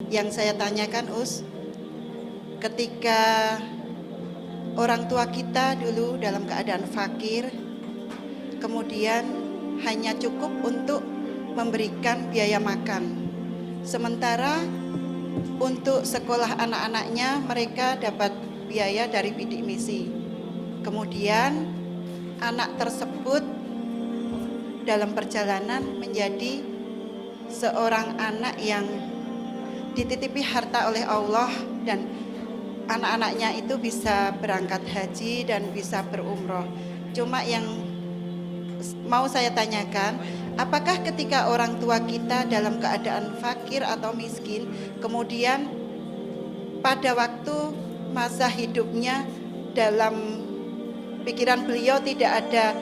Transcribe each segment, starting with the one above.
Yang saya tanyakan ketika orang tua kita dulu dalam keadaan fakir, kemudian hanya cukup untuk memberikan biaya makan. Sementara untuk sekolah anak-anaknya mereka dapat biaya dari bidik misi. Kemudian anak tersebut dalam perjalanan menjadi seorang anak yang dititipi harta oleh Allah, dan anak-anaknya itu bisa berangkat haji dan bisa berumroh. Cuma yang mau saya tanyakan, apakah ketika orang tua kita dalam keadaan fakir atau miskin, kemudian pada waktu masa hidupnya dalam pikiran beliau tidak ada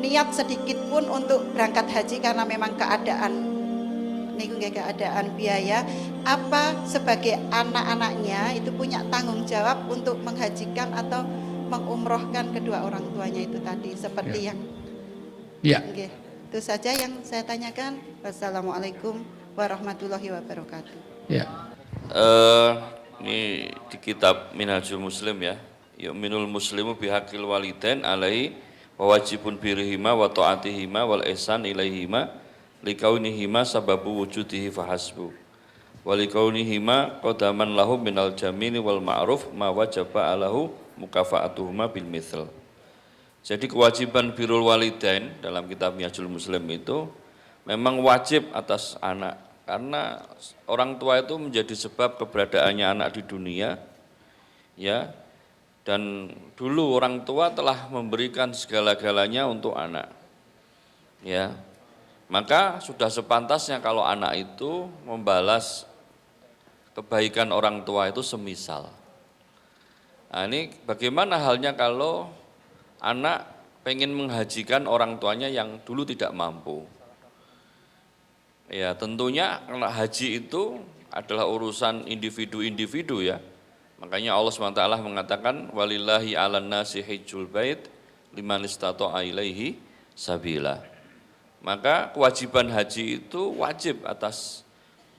niat sedikit pun untuk berangkat haji karena memang keadaan biaya, apa sebagai anak-anaknya itu punya tanggung jawab untuk menghajikan atau mengumrohkan kedua orang tuanya itu tadi, seperti yang itu saja yang saya tanyakan. Wassalamualaikum warahmatullahi wabarakatuh. Ini di kitab Minhajul Muslim ya. Yu'minul muslimu bihaqil walidain alaihi wa wajibun birihima wa ta'atihima wal ihsan ilaihima likaunihima sababu wujudihi fahasbu wa likaunihima qadaman lahu minal jamili wal ma'ruf ma wajaba alahu mukafa'atuhuma bil mithl. Jadi kewajiban birrul walidain dalam kitab Minhajul Muslim itu memang wajib atas anak, karena orang tua itu menjadi sebab keberadaannya anak di dunia ya. Dan dulu orang tua telah memberikan segala-galanya untuk anak ya. Maka sudah sepantasnya kalau anak itu membalas kebaikan orang tua itu semisal. Nah, ini bagaimana halnya kalau anak pengen menghajikan orang tuanya yang dulu tidak mampu? Ya tentunya karena haji itu adalah urusan individu-individu ya. Makanya Allah SWT mengatakan walillahi 'alan nasi hajjul bait liman istata'a ilaihi sabila. Maka kewajiban haji itu wajib atas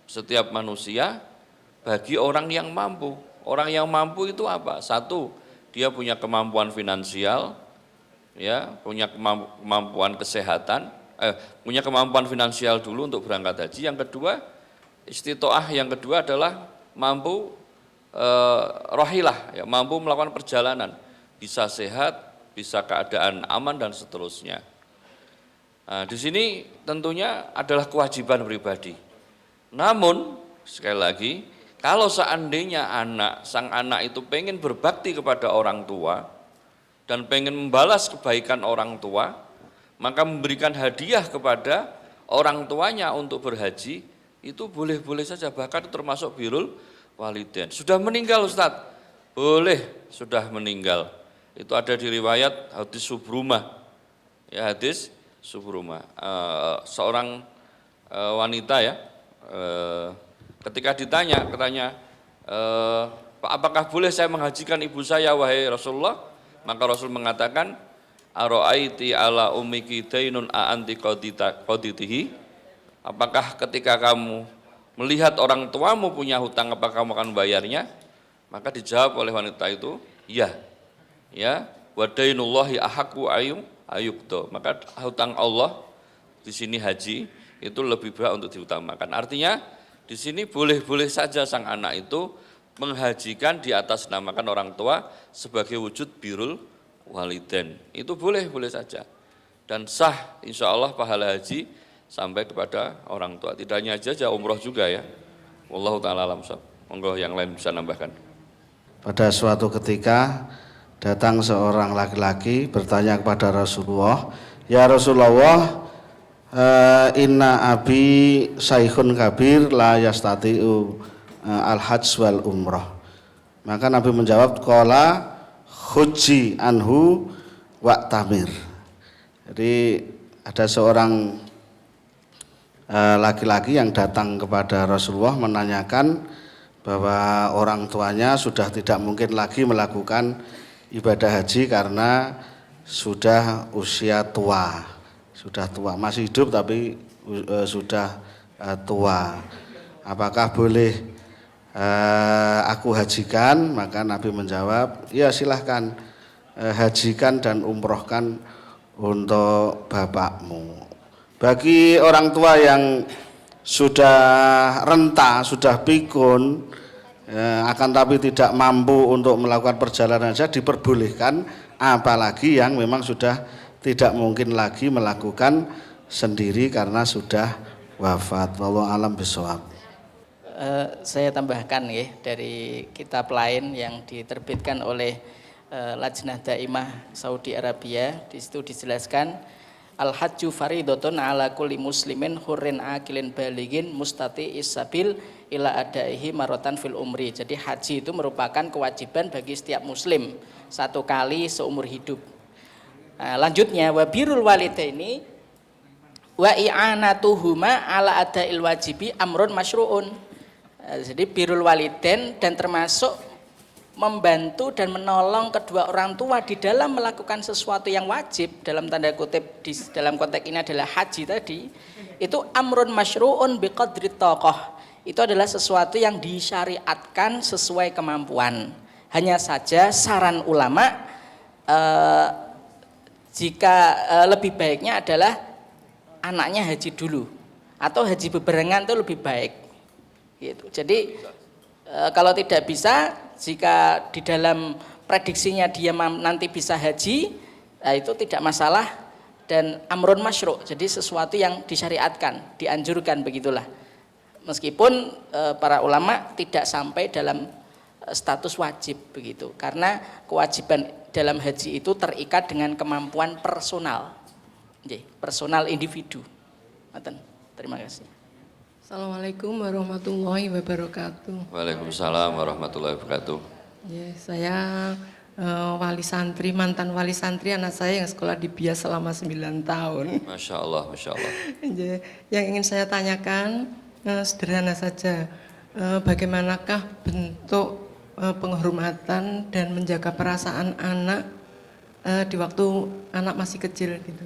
setiap manusia bagi orang yang mampu. Orang yang mampu itu apa? Satu, dia punya kemampuan finansial, ya, punya kemampuan kesehatan, punya kemampuan finansial dulu untuk berangkat haji. Yang kedua, istitoah yang kedua adalah mampu rohilah, ya, mampu melakukan perjalanan, bisa sehat, bisa keadaan aman dan seterusnya. Nah, di sini tentunya adalah kewajiban pribadi. Namun sekali lagi, kalau seandainya sang anak itu pengen berbakti kepada orang tua dan pengen membalas kebaikan orang tua, maka memberikan hadiah kepada orang tuanya untuk berhaji itu boleh-boleh saja, bahkan termasuk birrul walidain. Sudah meninggal Ustadz? Boleh, sudah meninggal. Itu ada di riwayat hadis Subrumah. Ya, hadis Subrumah. Seorang wanita ya, ketika ditanya, apakah boleh saya menghajikan ibu saya wahai Rasulullah? Maka Rasul mengatakan, Aro'aiti ala ummiki dainun a'anti qaditihi. Apakah ketika kamu melihat orang tuamu punya hutang, apakah kamu akan membayarnya? Maka dijawab oleh wanita itu, iya. Ya, wa dainullahi ahaqqu ayyuqda. Maka hutang Allah di sini haji itu lebih berat untuk diutamakan. Artinya di sini boleh-boleh saja sang anak itu menghajikan di atas namakan orang tua sebagai wujud birrul walidain. Itu boleh-boleh saja. Dan sah insya Allah pahala haji sampai kepada orang tua. Tidak hanya saja umroh juga ya. Wallahu ta'ala alam. Monggo yang lain bisa nambahkan. Pada suatu ketika datang seorang laki-laki bertanya kepada Rasulullah, ya Rasulullah, inna abi saikhun kabir la yastati'u al-hajj wal umroh. Maka Nabi menjawab, qala khuji anhu wa tamir. Jadi ada seorang laki-laki yang datang kepada Rasulullah menanyakan bahwa orang tuanya sudah tidak mungkin lagi melakukan ibadah haji karena sudah usia tua, masih hidup tapi sudah tua. Apakah boleh aku hajikan, maka Nabi menjawab, ya silahkan hajikan dan umrohkan untuk bapakmu. Bagi orang tua yang sudah renta, sudah pikun, akan tapi tidak mampu untuk melakukan perjalanan saja diperbolehkan, apalagi yang memang sudah tidak mungkin lagi melakukan sendiri karena sudah wafat. Wallahu alam bisawab. Saya tambahkan ya dari kitab lain yang diterbitkan oleh Lajnah Daimah Saudi Arabia. Di situ dijelaskan al-hajju faridotun ala kulli muslimin hurrin akilin baligin mustati isabil ila adaihi marotan fil umri. Jadi haji itu merupakan kewajiban bagi setiap muslim satu kali seumur hidup. Lanjutnya wa birrul walidaini wa i'anatuhuma ala adail wajibi amrun masyru'un. Jadi birrul walidain dan termasuk membantu dan menolong kedua orang tua di dalam melakukan sesuatu yang wajib, dalam tanda kutip di dalam konteks ini adalah haji tadi, itu amrun masyru'un biqadri thaqah. Itu adalah sesuatu yang disyariatkan sesuai kemampuan. Hanya saja saran ulama jika lebih baiknya adalah anaknya haji dulu atau haji bebarengan itu lebih baik. Gitu. Jadi kalau tidak bisa, jika di dalam prediksinya dia nanti bisa haji, itu tidak masalah dan amrun masyru', jadi sesuatu yang disyariatkan, dianjurkan begitulah. Meskipun para ulama tidak sampai dalam status wajib begitu, karena kewajiban dalam haji itu terikat dengan kemampuan personal, personal individu. Terima kasih. Assalamualaikum warahmatullahi wabarakatuh. Waalaikumsalam warahmatullahi wabarakatuh. Ya, saya wali santri, mantan wali santri anak saya yang sekolah di BIAS selama 9 tahun. Masya Allah, Masya Allah. Ya, yang ingin saya tanyakan sederhana saja, bagaimanakah bentuk penghormatan dan menjaga perasaan anak di waktu anak masih kecil gitu?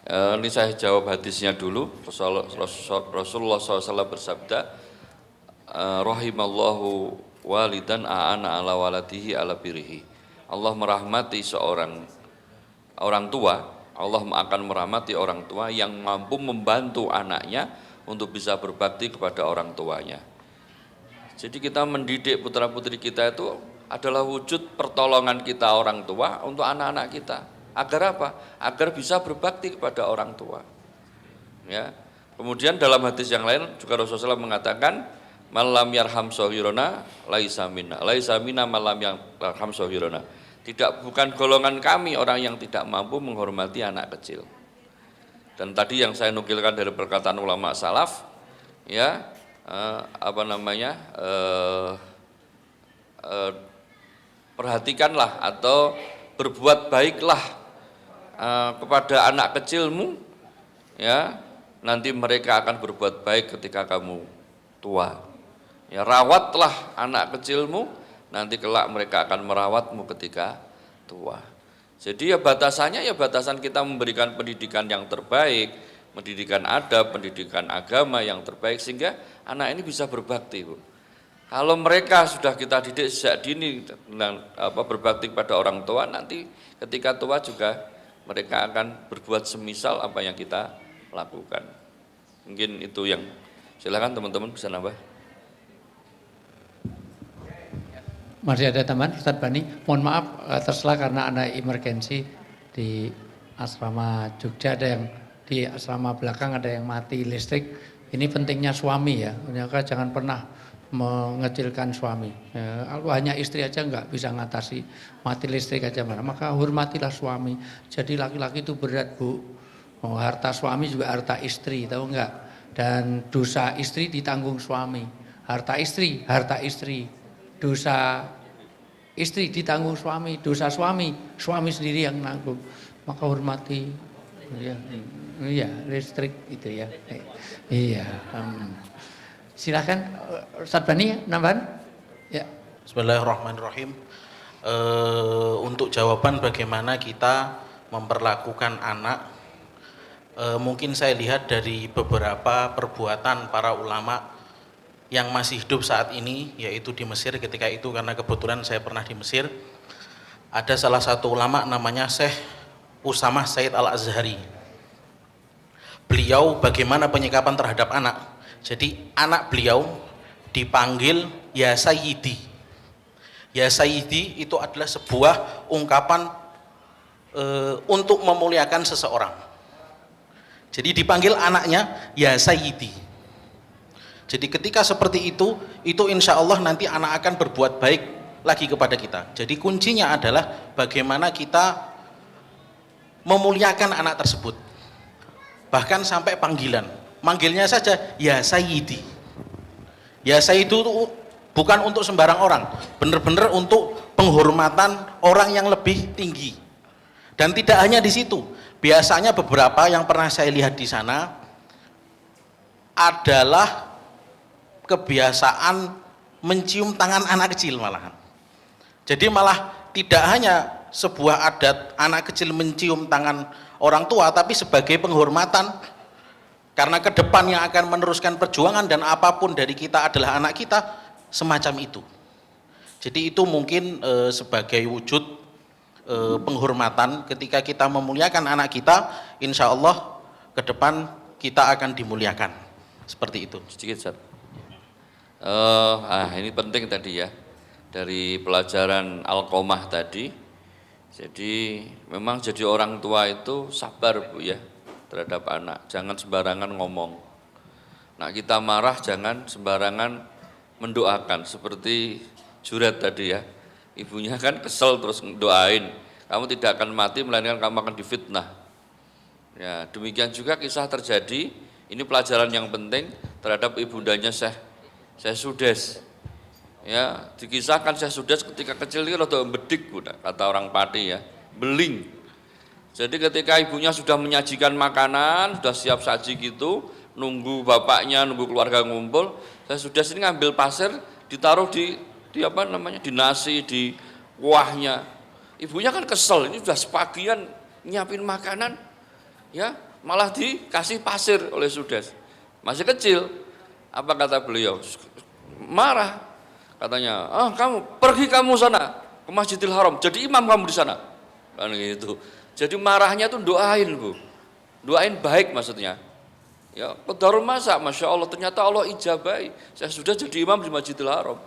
Ini saya jawab hadisnya dulu. Rasulullah SAW bersabda, rahimallahu walidan a'ana ala waladihi ala birihi. Allah merahmati seorang orang tua, Allah akan merahmati orang tua yang mampu membantu anaknya untuk bisa berbakti kepada orang tuanya. Jadi kita mendidik putra-putri kita itu adalah wujud pertolongan kita orang tua untuk anak-anak kita. Agar apa? Agar bisa berbakti kepada orang tua. Ya. Kemudian dalam hadis yang lain juga Rasulullah mengatakan, malam yarham sohirona laisa minna, laisa minna malam yarham sohirona. Bukan golongan kami orang yang tidak mampu menghormati anak kecil. Dan tadi yang saya nukilkan dari perkataan ulama salaf, ya perhatikanlah atau berbuat baiklah kepada anak kecilmu, ya nanti mereka akan berbuat baik ketika kamu tua. Ya rawatlah anak kecilmu, nanti kelak mereka akan merawatmu ketika tua. Jadi ya batasannya ya batasan kita memberikan pendidikan yang terbaik, pendidikan adab, pendidikan agama yang terbaik sehingga anak ini bisa berbakti, Bu. Kalau mereka sudah kita didik sejak dini dengan berbakti kepada orang tua, nanti ketika tua juga mereka akan berbuat semisal apa yang kita lakukan. Mungkin itu yang, silakan teman-teman bisa nambah. Masih ada teman, Ustadz Bani. Mohon maaf terselah karena ada emergensi di asrama Jogja, ada yang di asrama belakang ada yang mati listrik. Ini pentingnya suami ya, maka jangan pernah mengecilkan suami. Ya, kalau hanya istri aja nggak bisa ngatasi, mati listrik aja mana. Maka hormatilah suami. Jadi laki-laki itu berat, Bu. Oh, harta suami juga harta istri, tahu nggak? Dan dosa istri ditanggung suami. Harta istri, dosa istri ditanggung suami, dosa suami sendiri yang nanggung. Maka hormati, iya listrik itu ya. Iya. Silakan Ustadz Bani nambahan. Ya. Bismillahirrahmanirrahim. Untuk jawaban bagaimana kita memperlakukan anak, mungkin saya lihat dari beberapa perbuatan para ulama yang masih hidup saat ini, yaitu di Mesir. Ketika itu karena kebetulan saya pernah di Mesir, ada salah satu ulama namanya Syekh Usamah Said Al-Azhari. Beliau bagaimana penyikapan terhadap anak. Jadi anak beliau dipanggil ya Sayyidi. Ya Sayyidi itu adalah sebuah ungkapan untuk memuliakan seseorang. Jadi dipanggil anaknya ya Sayyidi. Jadi ketika seperti itu insya Allah nanti anak akan berbuat baik lagi kepada kita. Jadi kuncinya adalah bagaimana kita memuliakan anak tersebut. Bahkan sampai panggilan, manggilnya saja ya Sayyidi. Ya Sayyidi itu bukan untuk sembarang orang, benar-benar untuk penghormatan orang yang lebih tinggi. Dan tidak hanya di situ, biasanya beberapa yang pernah saya lihat di sana adalah kebiasaan mencium tangan anak kecil malahan. Jadi malah tidak hanya sebuah adat anak kecil mencium tangan orang tua, tapi sebagai penghormatan karena ke depan yang akan meneruskan perjuangan dan apapun dari kita adalah anak kita, semacam itu. Jadi itu mungkin sebagai wujud penghormatan ketika kita memuliakan anak kita, insya Allah ke depan kita akan dimuliakan. Seperti itu. Sedikit, Ustaz. Ini penting tadi ya, dari pelajaran Alqomah tadi. Jadi memang jadi orang tua itu sabar Bu ya terhadap anak, jangan sembarangan ngomong. Nah kita marah jangan sembarangan mendoakan, seperti Juret tadi ya, ibunya kan kesel terus doain, kamu tidak akan mati melainkan kamu akan difitnah. Ya demikian juga kisah terjadi, ini pelajaran yang penting terhadap ibundanya Syekh Sudes. Ya, dikisahkan Syekh Sudes ketika kecil ini rada embedik Bu, kata orang Pati ya, beling. Jadi ketika ibunya sudah menyajikan makanan, sudah siap saji gitu, nunggu bapaknya, nunggu keluarga ngumpul, Syekh Sudes ini ngambil pasir, ditaruh di apa namanya, di nasi, di kuahnya. Ibunya kan kesel, ini sudah sepagian nyiapin makanan, ya malah dikasih pasir oleh Sudes. Masih kecil, apa kata beliau? Marah. Katanya, kamu sana ke Masjidil Haram, jadi imam kamu di sana, kan gitu. Jadi marahnya tuh doain Bu, doain baik maksudnya. Ya, qadarul masa, masya Allah ternyata Allah ijabai, saya sudah jadi imam di Masjidil Haram.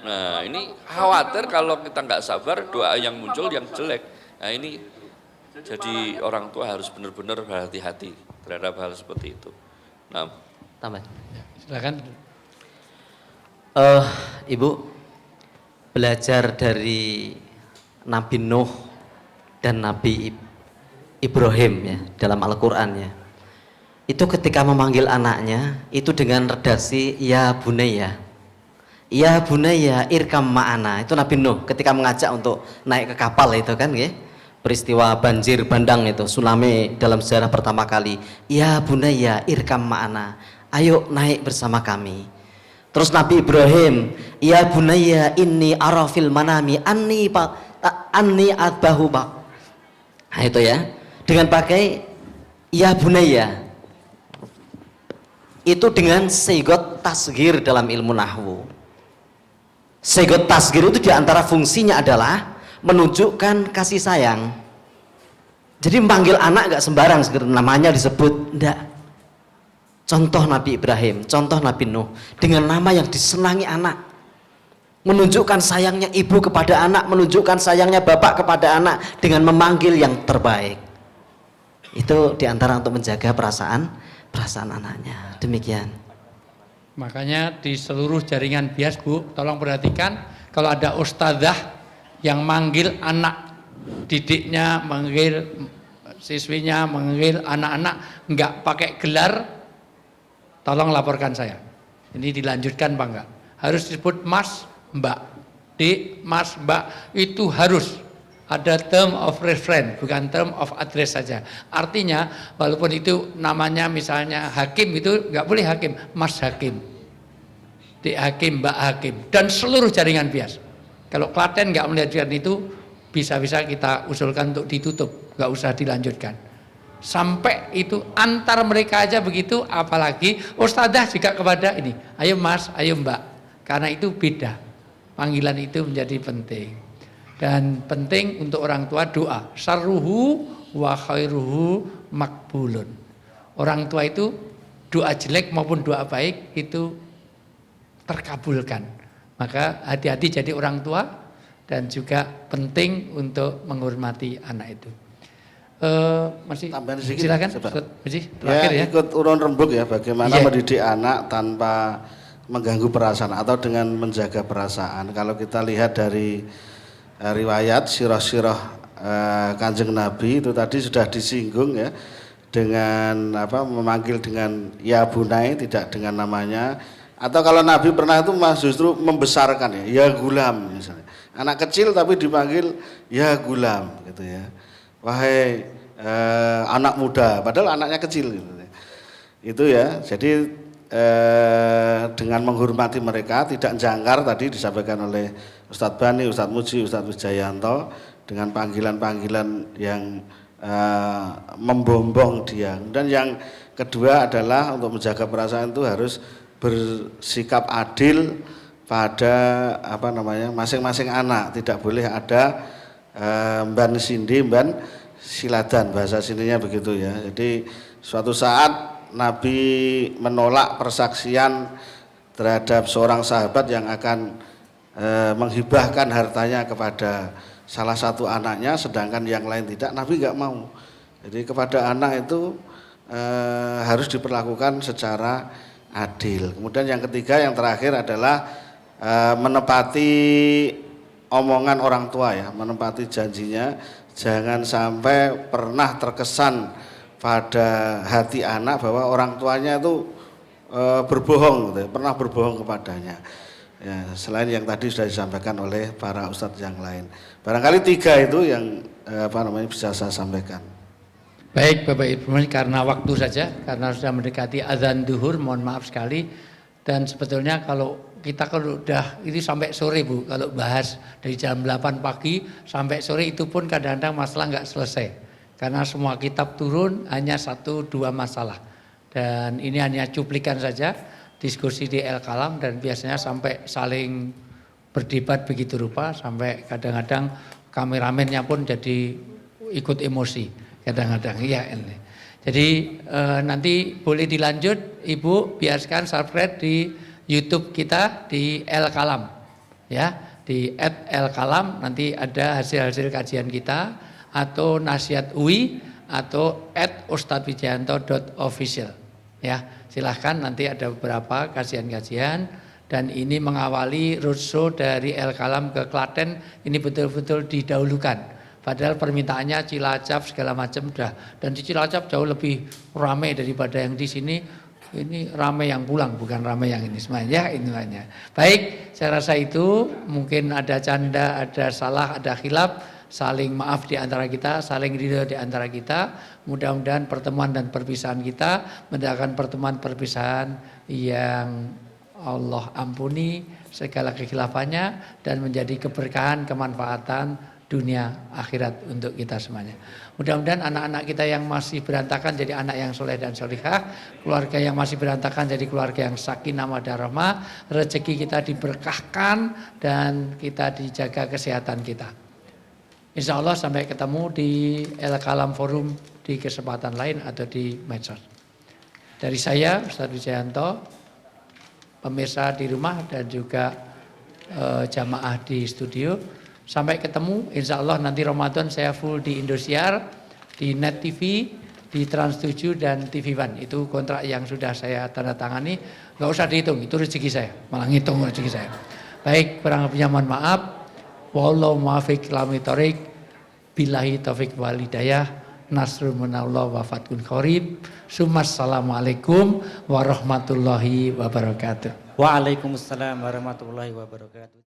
Nah ini khawatir kalau kita nggak sabar doa yang muncul yang jelek. Nah ini jadi orang tua harus benar-benar berhati-hati terhadap hal seperti itu. Nah, tambah. Silakan. Ibu, belajar dari Nabi Nuh dan Nabi Ibrahim ya dalam Al-Quran ya. Itu ketika memanggil anaknya itu dengan redaksi ya bunayya. Ya bunayya irkam ma'ana. Itu Nabi Nuh ketika mengajak untuk naik ke kapal itu kan ya. Peristiwa banjir bandang itu, tsunami dalam sejarah pertama kali. Ya bunayya irkam ma'ana. Ayo naik bersama kami. Terus Nabi Ibrahim, ya bunayya inni arafil manami anni adbahu bak. Nah itu ya, dengan pakai ya bunayya. Itu dengan seigot tasghir dalam ilmu nahwu. Seigot tasghir itu diantara fungsinya adalah menunjukkan kasih sayang. Jadi memanggil anak gak sembarang, namanya disebut, enggak. Contoh Nabi Ibrahim, contoh Nabi Nuh dengan nama yang disenangi anak, menunjukkan sayangnya ibu kepada anak, menunjukkan sayangnya bapak kepada anak dengan memanggil yang terbaik. Itu diantara untuk menjaga perasaan anaknya. Demikian. Makanya di seluruh jaringan bias Bu, tolong perhatikan kalau ada ustadzah yang manggil anak didiknya, manggil siswinya, manggil anak-anak nggak pakai gelar, tolong laporkan saya. Ini dilanjutkan Pak enggak? Harus disebut Mas, Mbak. Dik, Mas, Mbak itu harus ada term of reference, bukan term of address saja. Artinya walaupun itu namanya misalnya Hakim itu enggak boleh Hakim, Mas Hakim. Dik Hakim, Mbak Hakim dan seluruh jaringan bias. Kalau Klaten enggak melihatkan itu bisa-bisa kita usulkan untuk ditutup, enggak usah dilanjutkan. Sampai itu antar mereka aja begitu, apalagi ustadzah juga kepada ini, ayo mas, ayo mbak, karena itu beda, panggilan itu menjadi penting. Dan penting untuk orang tua doa, syarruhu wa khairuhu makbulun. Orang tua itu doa jelek maupun doa baik itu terkabulkan. Maka hati-hati jadi orang tua, dan juga penting untuk menghormati anak itu. Masih Tambahan sedikit, silakan masih terakhir ya. Ikut urun rembuk ya, bagaimana Iya. mendidik anak tanpa mengganggu perasaan atau dengan menjaga perasaan. Kalau kita lihat dari riwayat sirah-sirah Kanjeng Nabi itu tadi sudah disinggung ya, dengan memanggil dengan ya bunai, tidak dengan namanya. Atau kalau Nabi pernah itu justru membesarkan ya gulam misalnya. Anak kecil tapi dipanggil ya gulam gitu ya. Wahai anak muda, padahal anaknya kecil gitu. Itu ya. Jadi dengan menghormati mereka, tidak jangkar tadi disampaikan oleh Ustadz Bani, Ustadz Muji, Ustadz Wijayanto dengan panggilan-panggilan yang membombong dia. Dan yang kedua adalah untuk menjaga perasaan itu harus bersikap adil pada masing-masing anak. Tidak boleh ada mban sindi, mban siladan, bahasa sininya begitu ya. Jadi suatu saat Nabi menolak persaksian terhadap seorang sahabat yang akan menghibahkan hartanya kepada salah satu anaknya, sedangkan yang lain tidak. Nabi nggak mau. Jadi kepada anak itu harus diperlakukan secara adil. Kemudian yang ketiga, yang terakhir adalah menepati omongan orang tua ya, menepati janjinya. Jangan sampai pernah terkesan pada hati anak bahwa orang tuanya itu berbohong gitu, pernah berbohong kepadanya. Ya, selain yang tadi sudah disampaikan oleh para ustadz yang lain. Barangkali tiga itu yang bisa saya sampaikan. Baik Bapak Ibu, karena waktu saja, karena sudah mendekati azan duhur, mohon maaf sekali. Dan sebetulnya kalau udah ini sampai sore Bu, kalau bahas dari jam 8 pagi sampai sore itu pun kadang-kadang masalah nggak selesai. Karena semua kitab turun hanya 1-2 masalah. Dan ini hanya cuplikan saja, diskusi di El Kalam, dan biasanya sampai saling berdebat begitu rupa, sampai kadang-kadang kameramennya pun jadi ikut emosi kadang-kadang. Iya ini. Jadi nanti boleh dilanjut Ibu, biarkan subscribe di YouTube kita di El Kalam ya, di @elkalam, nanti ada hasil-hasil kajian kita, atau nasihat UI, atau @ustadzwijayanto.official ya. Silahkan, nanti ada beberapa kajian-kajian, dan ini mengawali roadshow dari El Kalam ke Klaten, ini betul-betul didahulukan. Padahal permintaannya Cilacap segala macam dah, dan di Cilacap jauh lebih ramai daripada yang di sini. Ini ramai yang pulang, bukan ramai yang ini semuanya. Ini semuanya. Baik, saya rasa itu mungkin ada canda, ada salah, ada khilaf, saling maaf di antara kita, saling ridho di antara kita. Mudah-mudahan pertemuan dan perpisahan kita mendatangkan pertemuan perpisahan yang Allah ampuni segala kekhilafannya dan menjadi keberkahan, kemanfaatan dunia akhirat untuk kita semuanya. Mudah-mudahan anak-anak kita yang masih berantakan jadi anak yang soleh dan solihah, keluarga yang masih berantakan jadi keluarga yang sakinah mawaddah rahmah, rezeki kita diberkahkan dan kita dijaga kesehatan kita. Insya Allah sampai ketemu di El Kalam Forum di kesempatan lain atau di medsos. Dari saya Ustadz Wijayanto, pemirsa di rumah dan juga jamaah di studio. Sampai ketemu, insya Allah nanti Ramadan saya full di Indosiar, di Net TV, di Trans 7 dan TV One. Itu kontrak yang sudah saya tanda tangani, nggak usah dihitung, itu rezeki saya, malah ngitung rezeki saya. Baik, kurang lebihnya mohon maaf. Wallahu muwaffiq ila thoriq, billahi taufiq wal hidayah, nasrun minallah wa fathun qarib. Assalamualaikum warahmatullahi wabarakatuh. Waalaikumsalam warahmatullahi wabarakatuh.